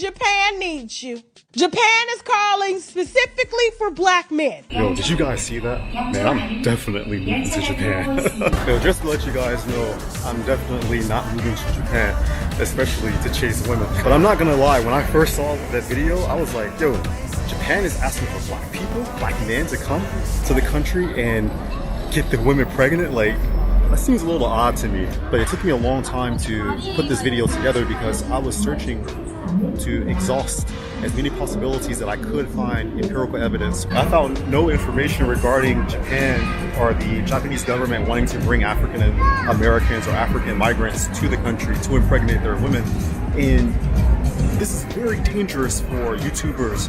Japan needs you. Japan is calling specifically for black men. Yo, did you guys see that? Man, I'm definitely moving to Japan. Yo, just to let you guys know, I'm definitely not moving to Japan, especially to chase women. But I'm not gonna lie, when I first saw that video, I was like, yo, Japan is asking for black people, black men to come to the country and get the women pregnant? Like, that seems a little odd to me. But it took me a long time to put this video together because I was searching to exhaust as many possibilities that I could find empirical evidence. I found no information regarding Japan or the Japanese government wanting to bring African Americans or African migrants to the country to impregnate their women. And this is very dangerous for YouTubers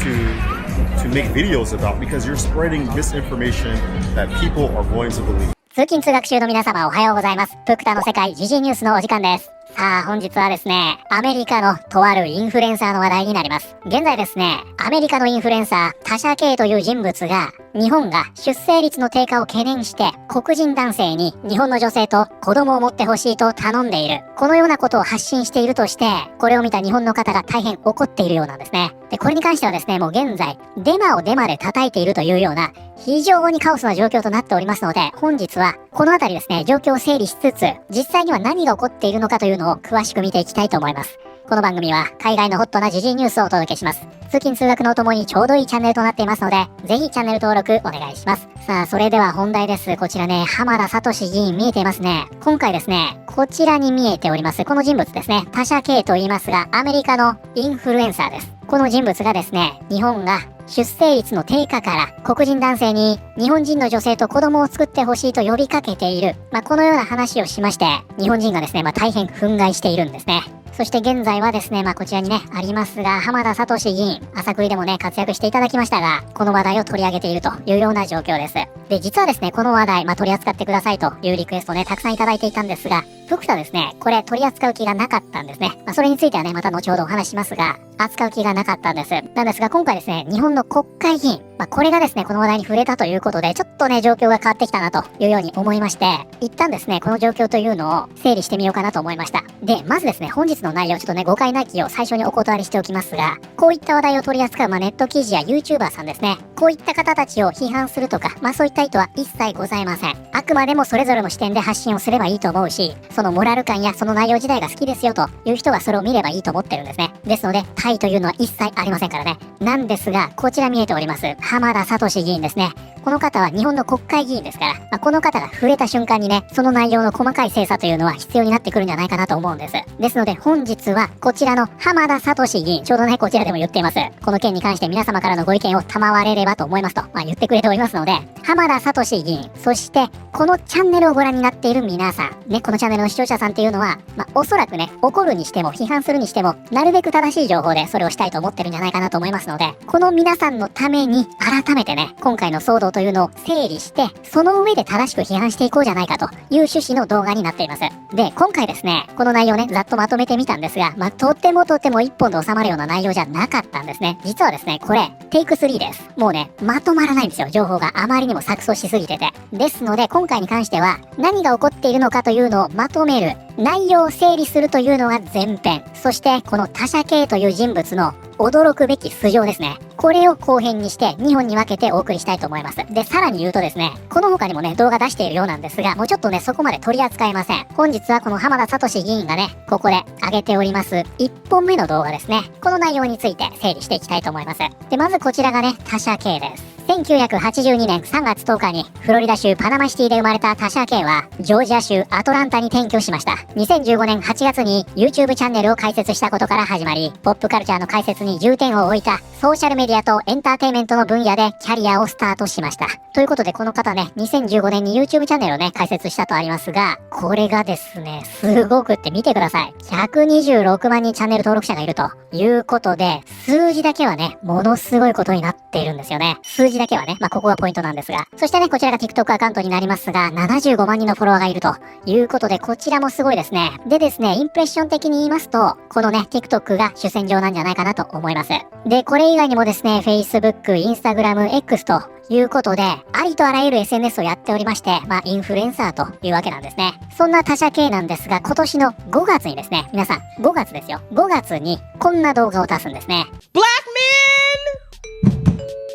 to make videos about because you're spreading misinformation that people are going to believe. 通勤通学中の皆様おはようございます。プクタの世界時事ニュースのお時間です。さあ本日はですね、アメリカのとあるインフルエンサーの話題になります。現在ですね、アメリカのインフルエンサー、タシャ・ケイという人物が、日本が出生率の低下を懸念して、黒人男性に日本の女性と子供を持ってほしいと頼んでいる。このようなことを発信しているとして、これを見た日本の方が大変怒っているようなんですね。で、これに関してはですね、もう現在、デマをデマで叩いているというような、非常にカオスな状況となっておりますので、本日はこのあたりですね、状況を整理しつつ、実際には何が起こっているのかというのを詳しく見ていきたいと思います。この番組は海外のホットな時事ニュースをお届けします。通勤通学のお供にちょうどいいチャンネルとなっていますので、ぜひチャンネル登録お願いします。さあ、それでは本題です。こちらね、浜田聡議員見えていますね。今回ですね、こちらに見えております、この人物ですね、タシャ・ケイと言いますが、アメリカのインフルエンサーです。この人物がですね、日本が出生率の低下から黒人男性に日本人の女性と子供を作ってほしいと呼びかけている、このような話をしまして、日本人がですね、大変憤慨しているんですね。そして現在はですね、こちらにね、ありますが、浜田聡議員、朝栗でもね、活躍していただきましたが、この話題を取り上げているというような状況です。で、実はですね、この話題、取り扱ってくださいというリクエストをね、たくさんいただいていたんですが、僕とはですね、これ取り扱う気がなかったんですね。それについてはね、また後ほどお話しますが、扱う気がなかったんです。なんですが、今回ですね、日本の国会議員、これがですね、この話題に触れたということで、ちょっとね、状況が変わってきたなというように思いまして、一旦ですね、この状況というのを整理してみようかなと思いました。で、まずですね、本日の内容、ちょっとね、誤解なきを最初にお断りしておきますが、こういった話題を取り扱う、ネット記事や YouTuber さんですね、こういった方たちを批判するとか、そういった意図は一切ございません。あくまでもそれぞれの視点で発信をすればいいと思うし、そのモラル感やその内容自体が好きですよという人がそれを見ればいいと思ってるんですね。ですので、対というのは一切ありませんからね。なんですが、こちら見えております、浜田聡議員ですね。この方は日本の国会議員ですから、この方が触れた瞬間にね、その内容の細かい精査というのは必要になってくるんじゃないかなと思うんです。ですので本日はこちらの浜田聡議員、ちょうどね、こちらでも言っています。この件に関して皆様からのご意見を賜れればと思いますと、言ってくれておりますので、浜田聡議員、そしてこのチャンネルをご覧になっている皆さん、ね、このチャンネルの視聴者さんっていうのは、おそらくね、怒るにしても批判するにしても、なるべく正しい情報でそれをしたいと思ってるんじゃないかなと思いますので、この皆さんのために改めてね、今回の騒動というのを整理して、その上で正しく批判していこうじゃないかという趣旨の動画になっています。で、今回ですね、この内容ね、ざっとまとめてみたんですが、とても一本で収まるような内容じゃなかったんですね。実はですね、これ、テイク3です。もうね、まとまらないんですよ。情報があまりにも錯綜しすぎてて。ですので、今回に関しては、何が起こっているのかというのをまとめる、内容を整理するというのが前編。そして、このタシャ・ケイという人物の驚くべき素性ですね。これを後編にして2本に分けてお送りしたいと思います。で、さらに言うとですね、この他にもね、動画出しているようなんですが、もうちょっとね、そこまで取り扱えません。本日はこの浜田聡議員がね、ここで上げております、1本目の動画ですね。この内容について整理していきたいと思います。で、まずこちらがね、タシャ・ケイです。1982年3月10日にフロリダ州パナマシティで生まれたタシャ・ケイはジョージア州アトランタに転居しました。2015年8月に YouTube チャンネルを開設したことから始まり、ポップカルチャーの解説に重点を置いたソーシャルメディアとエンターテインメントの分野でキャリアをスタートしました。ということでこの方ね、2015年に YouTube チャンネルをね、開設したとありますが、これがですね、すごくって見てください。126万人チャンネル登録者がいるということで、数字だけはね、ものすごいことになっているんですよね。数字だけはね、ここがポイントなんですが。そしてね、こちらが TikTok アカウントになりますが、75万人のフォロワーがいるということで、こちらもすごいですね。でですね、インプレッション的に言いますと、このね、TikTok が主戦場なんじゃないかなと思います。で、これ以外にもですね、Facebook、Instagram、X ということで、ありとあらゆる SNS をやっておりまして、インフルエンサーというわけなんですね。そんな他社系なんですが、今年の5月にですね、皆さん、5月ですよ。5月にこんな動画を出すんですね。Black men!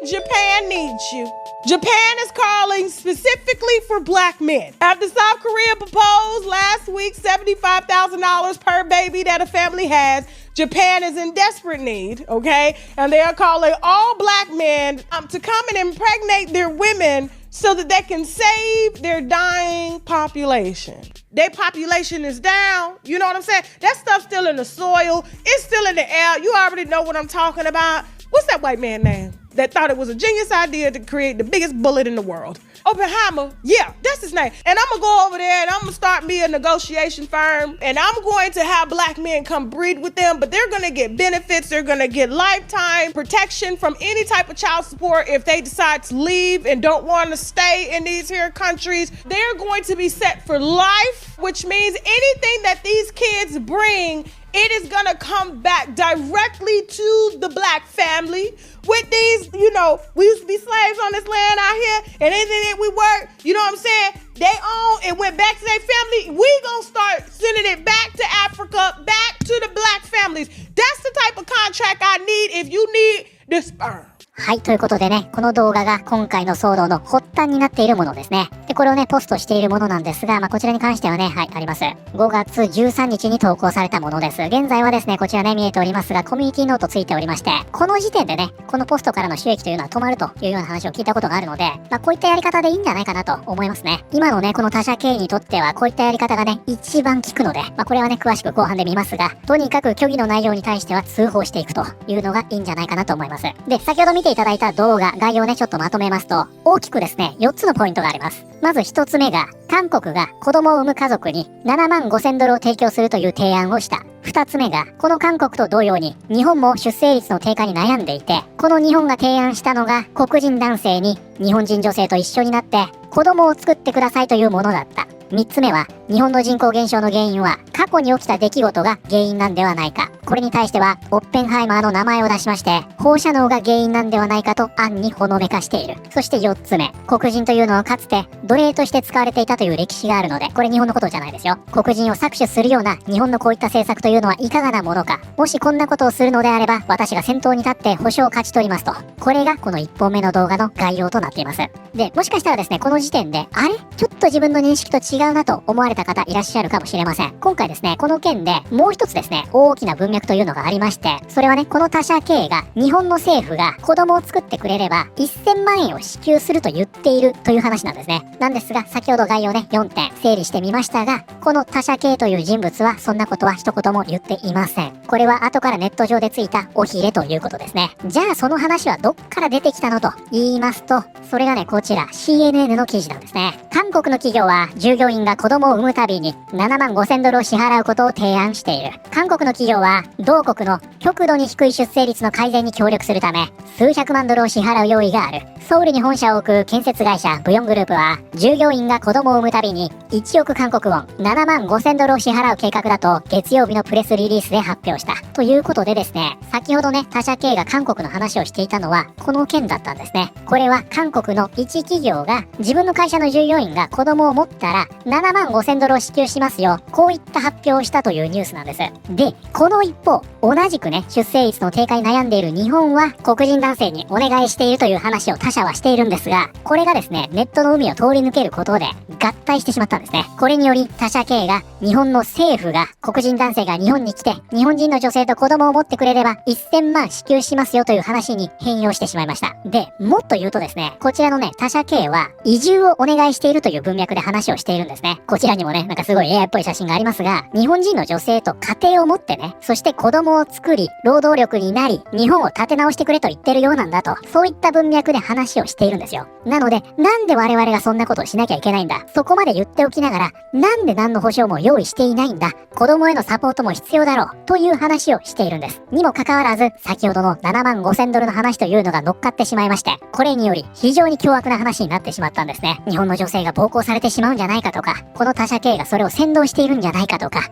Japan needs you. Japan is calling specifically for black men. After South Korea proposed last week $75,000 per baby that a family has, Japan is in desperate need, okay? And they are calling all black men to come and impregnate their women so that they can save their dying population. Their population is down. You know what I'm saying? That stuff's still in the soil. It's still in the air. You already know what I'm talking about. What's that white man's name that thought it was a genius idea to create the biggest bullet in the world? Oppenheimer. Yeah, that's his name. And I'm gonna go over there and I'm gonna start me a negotiation firm, and I'm going to have black men come breed with them, but they're gonna get benefits. They're gonna get lifetime protection from any type of child support if they decide to leave and don't want to stay in these here countries. They're going to be set for life, which means anything that these kids bring, it is gonna come back directly to the black family. With these, we used to be slaves on this land out here, and anything that we work, you know what I'm saying? They own and went back to their family. We gonna start sending it back to Africa, back to the black families. That's the type of contract I need if you need the sperm. はい、ということでね、この動画が今回の騒動の発端になっているものですね。で、これをね、ポストしているものなんですが、こちらに関してはね、はい、あります。5月13日に投稿されたものです。現在はですね、こちらね、見えておりますが、コミュニティノートついておりまして、この時点でね、このポストからの収益というのは止まるというような話を聞いたことがあるので、こういったやり方でいいんじゃないかなと思いますね。今のね、この他社経営にとっては、こういったやり方がね、一番効くので、これはね、詳しく後半で見ますが、とにかく虚偽の内容に対しては通報していくというのがいいんじゃないかなと思います。で、先ほど見ていただいた動画、概要をね、ちょっとまとめますと、大きくですね、4つのポイントがあります。まず1つ目が、韓国が子供を産む家族に7万5000ドルを提供するという提案をした。2つ目が、この韓国と同様に、日本も出生率の低下に悩んでいて、この日本が提案したのが、黒人男性に日本人女性と一緒になって、子供を作ってくださいというものだった。3つ目は、日本の人口減少の原因は過去に起きた出来事が原因なんではないか。これに対してはオッペンハイマーの名前を出しまして、放射能が原因なんではないかと暗にほのめかしている。そして4つ目、黒人というのはかつて奴隷として使われていたという歴史があるので、これ日本のことじゃないですよ。黒人を搾取するような日本のこういった政策というのはいかがなものか。もしこんなことをするのであれば、私が先頭に立って保証を勝ち取りますと。これがこの1本目の動画の概要となっています。で、もしかしたらですね、この時点で、あれちょっと自分の認識と違うなと思われた方いらっしゃるかもしれません。今回ですね、この件でもう一つですね、大きな文脈というのがありまして、それはね、この他社経営が日本の政府が子供を作ってくれれば1000万円を支給すると言っているという話なんですね。なんですが、先ほど概要ね、4点整理してみましたが、この他社経営という人物はそんなことは一言も言っていません。これは後からネット上でついたおひれということですね。じゃあその話はどっから出てきたのと言いますと、それがね、こちら CNN の記事なんですね。韓国の企業は従業員が子供を産むたびに7万5000ドルを支払うことを提案している。韓国の企業は同国の極度に低い出生率の改善に協力するため数百万ドルを支払う用意がある。ソウルに本社を置く建設会社ブヨングループは従業員が子供を産むたびに1億韓国ウォン7万5000ドルを支払う計画だと月曜日のプレスリリースで発表した。ということでですね、先ほどね、他社経営が韓国の話をしていたのはこの件だったんですね。これは韓国の一企業が自分の会社の従業員が子供を持ったら7万5000ドルを支給しますよ、こういった発表をしたというニュースなんです。で、この一方、同じくね、出生率の低下に悩んでいる日本は黒人男性にお願いしているという話を他社はしているんですが、これがですね、ネットの海を通り抜けることで合体してしまったんですね。これにより他社経営が日本の政府が黒人男性が日本に来て日本人の女性と子供を持ってくれれば1000万支給しますよという話に変容してしまいました。で、もっと言うとですね、こちらのね、他社経営は移住をお願いしているという文脈で話をしているんですね。こちらにもね、なんかすごい AI っぽい写真がありますが、日本人の女性と家庭を持ってね、そして子供を作り、労働力になり、日本を立て直してくれと言ってるようなんだと、そういった文脈で話をしているんですよ。なので、なんで我々がそんなことをしなきゃいけないんだ、そこまで言っておきながら、なんで何の保証も用意していないんだ、子供へのサポートも必要だろう、という話をしているんです。にもかかわらず、先ほどの7万5000ドルの話というのが乗っかってしまいまして、これにより非常に凶悪な話になってしまったんですね。日本の女性が暴行されてしまうんじゃないかとか、この他社経営がそれを扇動しているんじゃないかとか、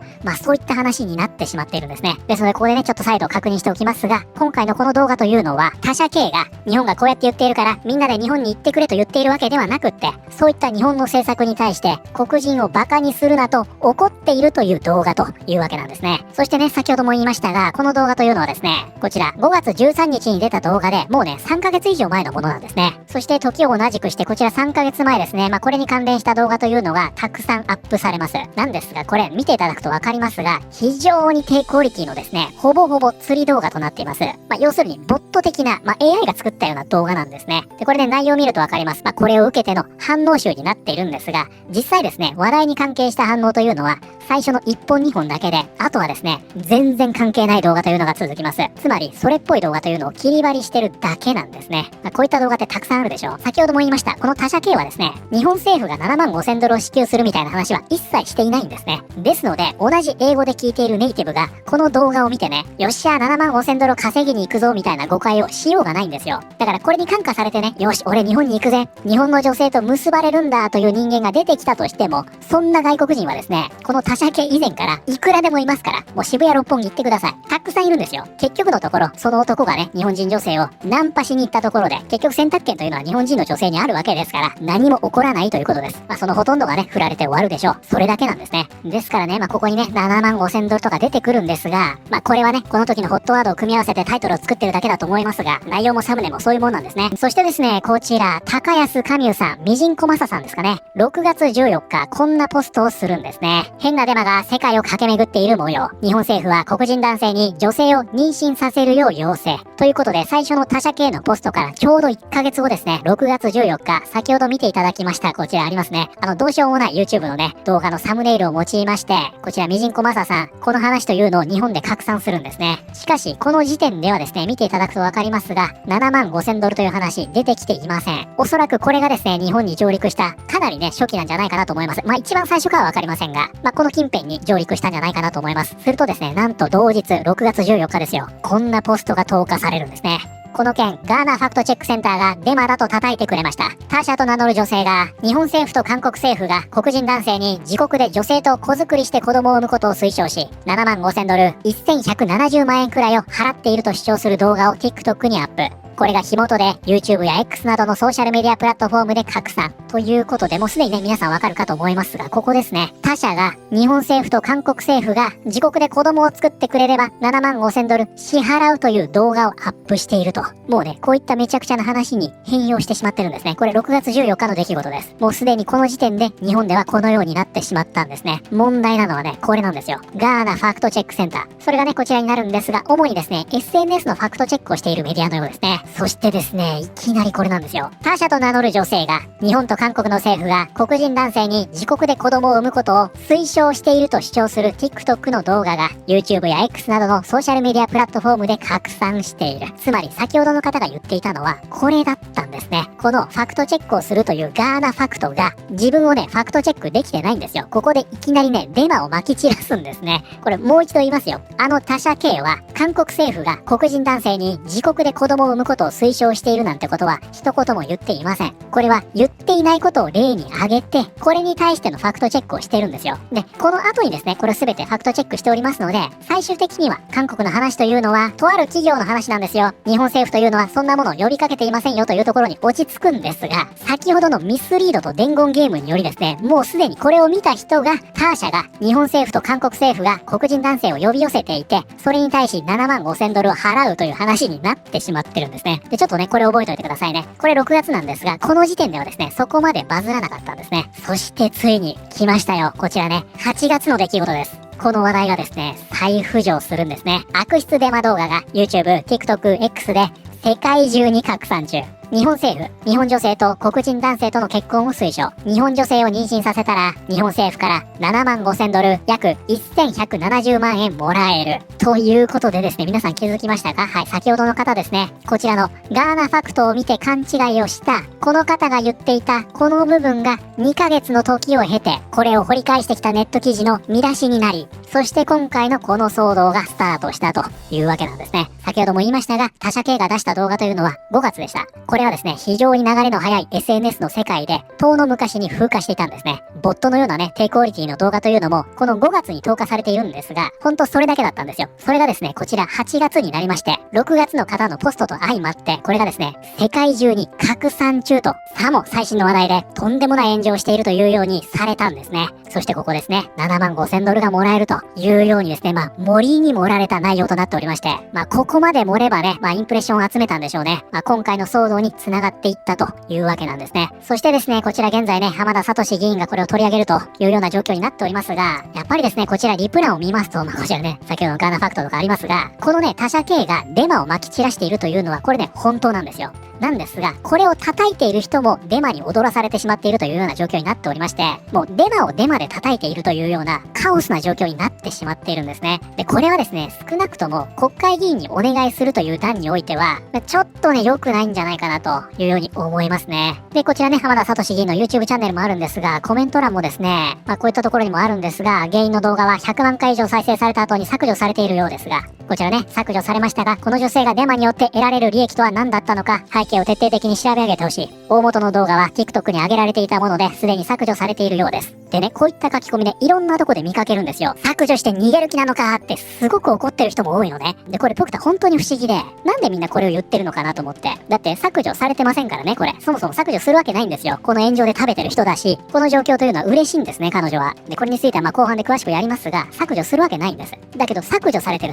そういった話になってしまっているんですね。ですので、ここでね、ちょっと再度確認しておきますが、今回のこの動画というのは、他社系が日本がこうやって言っているから、みんなで日本に行ってくれと言っているわけではなくって、そういった日本の政策に対して、黒人をバカにするなと怒っているという動画というわけなんですね。そしてね、先ほども言いましたが、この動画というのはですね、こちら5月13日に出た動画で、もうね、3ヶ月以上前のものなんですね。そして時を同じくして、こちら3ヶ月前ですね、これに関連した動画というのがたくさんアップされます。なんですが、これ見ていただくとわかりますが、非常に低クオリティのですね、ほぼほぼ釣り動画となっています。要するにボット的な、AI が作ったような動画なんですね。で、これで内容を見るとわかります。これを受けての反応集になっているんですが、実際ですね、話題に関係した反応というのは、最初の1本2本だけで、あとはですね、全然関係ない動画というのが続きます。つまり、それっぽい動画というのを切り張りしてるだけなんですね。こういった動画ってたくさんあるでしょう。先ほども言いました、この他社系はですね、日本政府が7万5000ドルを支給するみたいな話は一切していないんですね。ですので、同じ英語で聞いているネイティブが、この動画を見てね、よっしゃ、7万5000ドル稼ぎに行くぞみたいな誤解をしようがないんですよ。だからこれに感化されてね、よし、俺日本に行くぜ、日本の女性と結ばれるんだという人間が出てきたとしても、そんな外国人はですね、この他社系以前からいくらでもいますから、もう渋谷六本木行ってください。たくさんいるんですよ。結局のところ、その男がね、日本人女性をナンパしに行ったところで、結局選択権というのは日本人の女性にあるわけですから、何も起こらないということです。そのほとんどがね、振られて終わるでしょう。それだけなんですね。ですからね、ここにね、7万5000ドルとか出てくるんですが、これはね、この時のホットワードを組み合わせてタイトルを作ってるだけだと思いますが、内容もサムネもそういうもんなんですね。そしてですね、こちら、高安カミューさん、ミジンコマサさんですかね。6月14日、こんなポストをするんですね。変なデマが世界を駆け巡っている模様。日本政府は黒人男性に女性を妊娠させるよう要請。ということで、最初の他社系のポストからちょうど1ヶ月後ですね、6月14日、先ほど見ていただきました、こちらありますね。どうしようもない YouTube のね、動画のサムネイルを用いまして、こちらミジンコマサさん、この話というのを日本で拡散するんですね。しかし、この時点ではですね、見ていただくとわかりますが、7万5000ドルという話出てきていません。おそらくこれがですね、日本に上陸した、かなりね、初期なんじゃないかなと思います。一番最初かはわかりませんが、この近辺に上陸したんじゃないかなと思います。するとですね、なんと同日、6月14日ですよ。こんなポストが投下されるんですね。この件、ガーナファクトチェックセンターがデマだと叩いてくれました。他社と名乗る女性が、日本政府と韓国政府が黒人男性に自国で女性と子作りして子供を産むことを推奨し、7万5000ドル、1170万円くらいを払っていると主張する動画を TikTok にアップ。これが火元で YouTube や X などのソーシャルメディアプラットフォームで拡散。ということで、もうすでにね、皆さんわかるかと思いますが、ここですね。他社が日本政府と韓国政府が自国で子供を作ってくれれば7万5000ドル支払うという動画をアップしていると。もうね、こういっためちゃくちゃな話に変容してしまってるんですね。これ6月14日の出来事です。もうすでにこの時点で日本ではこのようになってしまったんですね。問題なのはね、これなんですよ。ガーナファクトチェックセンター。それがね、こちらになるんですが、主にですね、SNS のファクトチェックをしているメディアのようですね。そしてですね、いきなりこれなんですよ。他社と名乗る女性が、日本と韓国の政府が黒人男性に自国で子供を産むことを推奨していると主張する TikTok の動画が YouTube や X などのソーシャルメディアプラットフォームで拡散している。つまり先ほどの方が言っていたのはこれだったんですね。このファクトチェックをするというガーナファクトが自分をね、ファクトチェックできてないんですよ。ここでいきなりね、デマを撒き散らすんですね。これもう一度言いますよ。他社系は韓国政府が黒人男性に自国で子供を産むことを推奨しているなんてことは一言も言っていません。これは言っていないことを例に挙げて、これに対してのファクトチェックをしてるんですよ。で、この後にですね、これすべてファクトチェックしておりますので、最終的には韓国の話というのは、とある企業の話なんですよ。日本政府というのはそんなものを呼びかけていませんよというところに落ち着くんですが、先ほどのミスリードと伝言ゲームによりですね、もうすでにこれを見た人が、他社が日本政府と韓国政府が黒人男性を呼び寄せていて、それに対し7万5000ドルを払うという話になってしまってるんですね。で、ちょっとね、これ覚えておいてくださいね。これ6月なんですが、この時点ではですね、そこまでバズらなかったんですね。そしてついに来ましたよ。こちらね、8月の出来事です。この話題がですね、再浮上するんですね。悪質デマ動画が YouTube、TikTok、X で世界中に拡散中。日本政府、日本女性と黒人男性との結婚を推奨。日本女性を妊娠させたら、日本政府から7万5000ドル、約1170万円もらえる。ということでですね、皆さん気づきましたか？はい、先ほどの方ですね、こちらのガーナファクトを見て勘違いをした、この方が言っていた、この部分が2ヶ月の時を経て、これを掘り返してきたネット記事の見出しになり、そして今回のこの騒動がスタートしたというわけなんですね。先ほども言いましたが、他社系が出した動画というのは5月でした。これはですね、非常に流れの速い SNS の世界で、遠の昔に風化していたんですね。ボットのようなね、低クオリティの動画というのも、この5月に投下されているんですが、ほんとそれだけだったんですよ。それがですね、こちら8月になりまして、6月の方のポストと相まって、これがですね、世界中に拡散中と、さも最新の話題で、とんでもない炎上しているというようにされたんですね。そしてここですね、7万5000ドルがもらえるというようにですね、森に盛られた内容となっておりまして、ここまで盛ればね、インプレッションを集めたんでしょうね。今回の騒動に繋がっていったというわけなんですね。そしてですね、こちら現在ね、浜田聡議員がこれを取り上げるというような状況になっておりますが、やっぱりですね、こちらリプランを見ますと、こちらね、先ほどのガーナファクトとかありますが、このね、他社系がデマを撒き散らしているというのは、これね、本当なんですよ。なんですが、これを叩いている人もデマに踊らされてしまっているというような状況になっておりまして、もうデマをデマで叩いているというようなカオスな状況になってしまっているんですね。で、これはですね、少なくとも国会議員にお願いするという段においては、ちょっとね、良くないんじゃないかなというように思いますね。で、こちらね、浜田聡議員の YouTube チャンネルもあるんですが、コメント欄もですね、こういったところにもあるんですが、原因の動画は100万回以上再生された後に削除されているようですが、こちらね、削除されましたが、この女性がデマによって得られる利益とは何だったのか、背景を徹底的に調べ上げてほしい。大元の動画は TikTok に上げられていたもので、すでに削除されているようです。でね、こういった書き込みでいろんなとこで見かけるんですよ。削除して逃げる気なのかってすごく怒ってる人も多いのね。で、これ僕た本当に不思議で、なんでみんなこれを言ってるのかなと思って。だって削除されてませんからね、これ。そもそも削除するわけないんですよ。この炎上で食べてる人だし、この状況というのは嬉しいんですね、彼女は。で、これについては後半で詳しくやりますが、削除するわけないんです。だけど削除されてる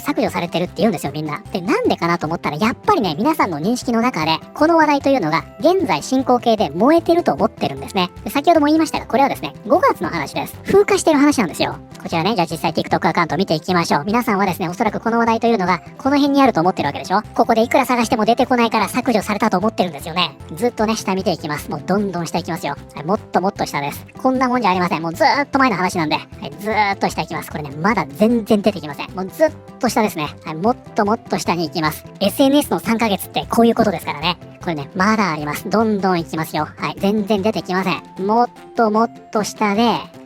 って言うんですよ、みんな。で、なんでかなと思ったら、やっぱりね、皆さんの認識の中で、この話題というのが、現在進行形で燃えてると思ってるんですね。で、先ほども言いましたが、これはですね、5月の話です。風化してる話なんですよ。こちらね、じゃあ実際 TikTok アカウント見ていきましょう。皆さんはですね、おそらくこの話題というのが、この辺にあると思ってるわけでしょ。ここでいくら探しても出てこないから削除されたと思ってるんですよね。ずっとね、下見ていきます。もうどんどん下行きますよ。はい、もっともっと下です。こんなもんじゃありません。もうずーっと前の話なんで、はい、ずーっと下行きます。これね、まだ全然出てきません。もうずっと下ですね。はい、もっともっと下に行きます。SNS の3ヶ月ってこういうことですからね。これね、まだあります。どんどん行きますよ。はい、全然出てきません。もっともっと下で、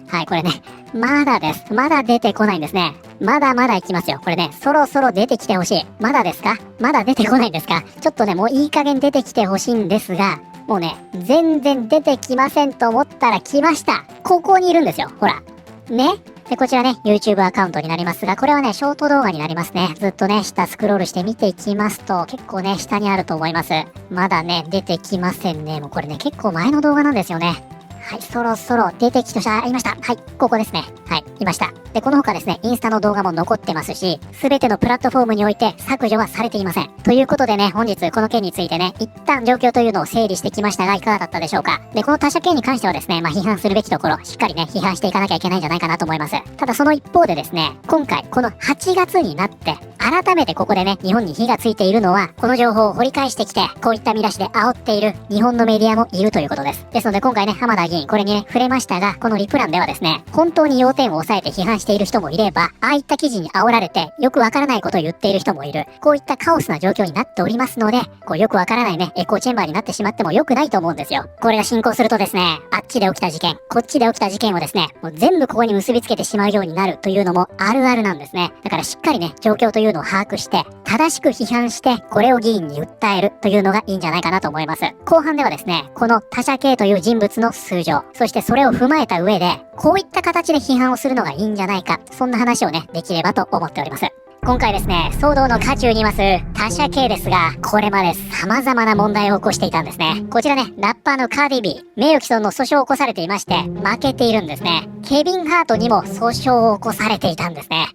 はい、これね、まだです。まだ出てこないんですね。まだまだ行きますよ。これね、そろそろ出てきてほしい。まだですか？まだ出てこないんですか？ちょっとね、もういい加減出てきてほしいんですが、もうね、全然出てきませんと思ったら来ました。ここにいるんですよ。ほら。ね。で、こちらね、YouTube アカウントになりますが、これはね、ショート動画になりますね。ずっとね、下スクロールして見ていきますと、結構ね、下にあると思います。まだね、出てきませんね。もうこれね、結構前の動画なんですよね。はい、そろそろ出てきました。はい、ここですね。はい、いました。で、この他ですね、インスタの動画も残ってますし、すべてのプラットフォームにおいて削除はされていません。ということでね、本日この件についてね、一旦状況というのを整理してきましたが、いかがだったでしょうか。で、この他社系に関してはですね、批判するべきところ、しっかりね、批判していかなきゃいけないんじゃないかなと思います。ただその一方でですね、今回、この8月になって、改めてここでね、日本に火がついているのは、この情報を掘り返してきて、こういった見出しで煽っている日本のメディアもいるということです。ですので今回ね、浜田議員、これにね、触れましたが、このリプランではですね、本当に要点を押さえて批判している人もいれば、ああいった記事に煽られて、よくわからないことを言っている人もいる。こういったカオスな状況になっておりますので、こうよくわからないね、エコーチェンバーになってしまっても良くないと思うんですよ。これが進行するとですね、あっちで起きた事件、こっちで起きた事件をですね、もう全部ここに結びつけてしまうようになるというのもあるあるなんですね。だからしっかりね、状況というのを把握して、正しく批判して、これを議員に訴えるというのがいいんじゃないかなと思います。後半ではですね、この他社系という人物の素性、そしてそれを踏まえた上で、こういった形で批判をするのがいいんじゃないか、そんな話をね、できればと思っております。今回ですね、騒動の渦中にいます他社系ですが、これまで様々な問題を起こしていたんですね。こちらね、ラッパーのカーディビー、名誉毀損の訴訟を起こされていまして、負けているんですね。ケビン・ハートにも訴訟を起こされていたんですね。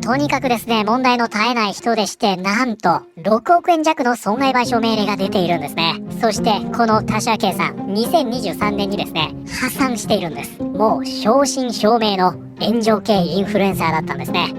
とにかくですね、問題の絶えない人でして、なんと、6億円弱の損害賠償命令が出ているんですね。そして、この他社系さん、2023年にですね、破産しているんです。もう、正真正銘の炎上系インフルエンサーだったんですね。